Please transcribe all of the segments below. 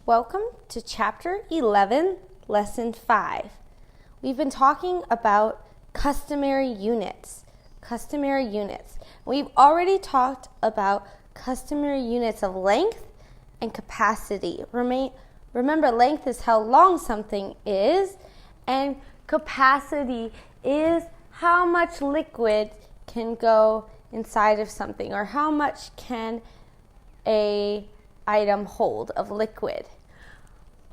Welcome to Chapter 11, Lesson 5. We've been talking about customary units. We've already talked about customary units of length and capacity. Remember, length is how long something is, and capacity is how much liquid can go inside of something, or how much can a item hold of liquid.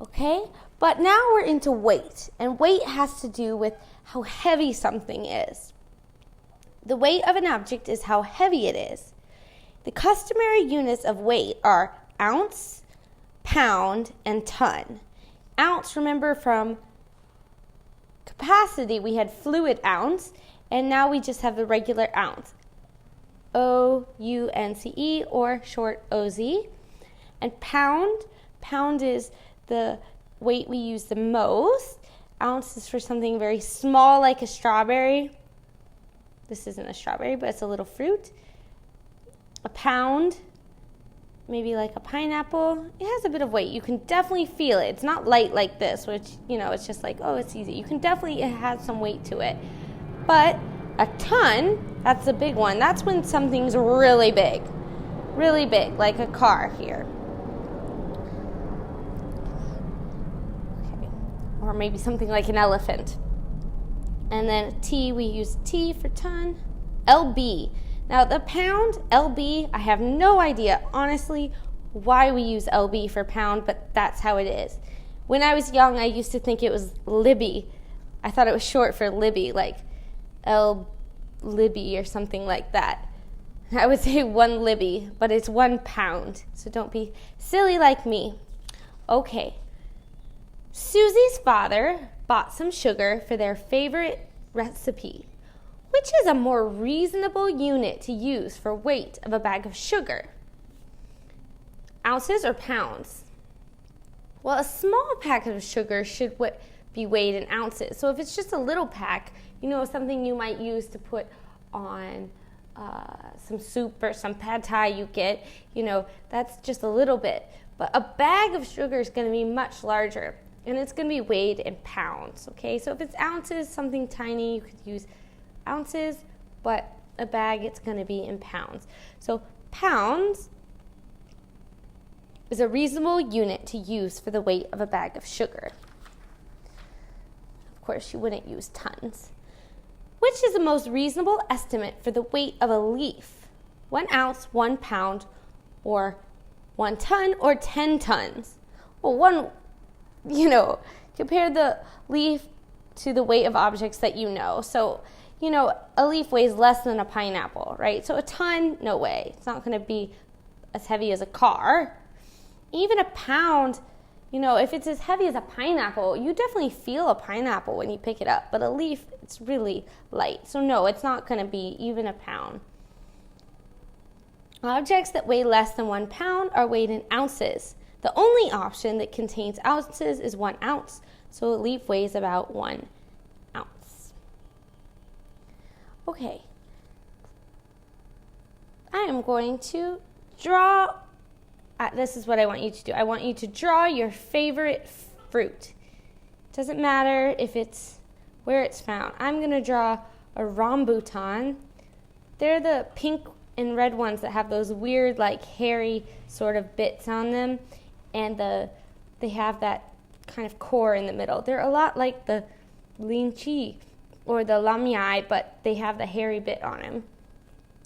Okay, but now we're into weight, and weight has to do with how heavy something is. The weight of an object is how heavy it is. The customary units of weight are ounce, pound, and ton. Ounce, remember from capacity, we had fluid ounce, and now we just have the regular ounce. O-U-N-C-E, or short O-Z. And pound is the weight we use the most. Ounce is for something very small, like a strawberry. This isn't a strawberry, but it's a little fruit. A pound, maybe like a pineapple. It has a bit of weight. You can definitely feel it. It's not light like this, which, it's just like, oh, it's easy. You can definitely, it has some weight to it. But a ton, that's the big one. That's when something's really big, like a car here. Or maybe something like an elephant. And then T, we use T for ton. LB. Now the pound, LB, I have no idea, honestly, why we use LB for pound, but that's how it is. When I was young, I used to think it was Libby. I thought it was short for Libby, like Libby or something like that. I would say 1 Libby, but it's 1 pound, so don't be silly like me. Okay. Susie's father bought some sugar for their favorite recipe. Which is a more reasonable unit to use for weight of a bag of sugar? Ounces or pounds? Well, a small pack of sugar should be weighed in ounces. So if it's just a little pack, something you might use to put on some soup or some pad thai you get, that's just a little bit. But a bag of sugar is going to be much larger. And it's going to be weighed in pounds, okay? So if it's ounces, something tiny, you could use ounces, but a bag, it's going to be in pounds. So pounds is a reasonable unit to use for the weight of a bag of sugar. Of course, you wouldn't use tons. Which is the most reasonable estimate for the weight of a leaf? 1 ounce, 1 pound, or 1 ton, or 10 tons? Well, compare the leaf to the weight of objects that you know. So, a leaf weighs less than a pineapple, right? So a ton, no way. It's not going to be as heavy as a car. Even a pound, if it's as heavy as a pineapple, you definitely feel a pineapple when you pick it up. But a leaf, it's really light. So no, it's not going to be even a pound. Objects that weigh less than 1 pound are weighed in ounces. The only option that contains ounces is 1 ounce, so a leaf weighs about 1 ounce. Okay. I am going to draw, this is what I want you to do. I want you to draw your favorite fruit. Doesn't matter if it's where it's found. I'm going to draw a rambutan. They're the pink and red ones that have those weird, hairy sort of bits on them. And they have that kind of core in the middle. They're a lot like the lychee or the lamyai, but they have the hairy bit on them.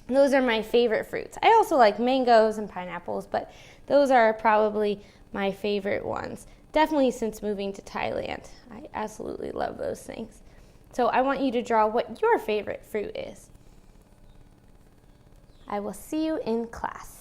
Those are my favorite fruits. I also like mangoes and pineapples, but those are probably my favorite ones. Definitely since moving to Thailand. I absolutely love those things. So I want you to draw what your favorite fruit is. I will see you in class.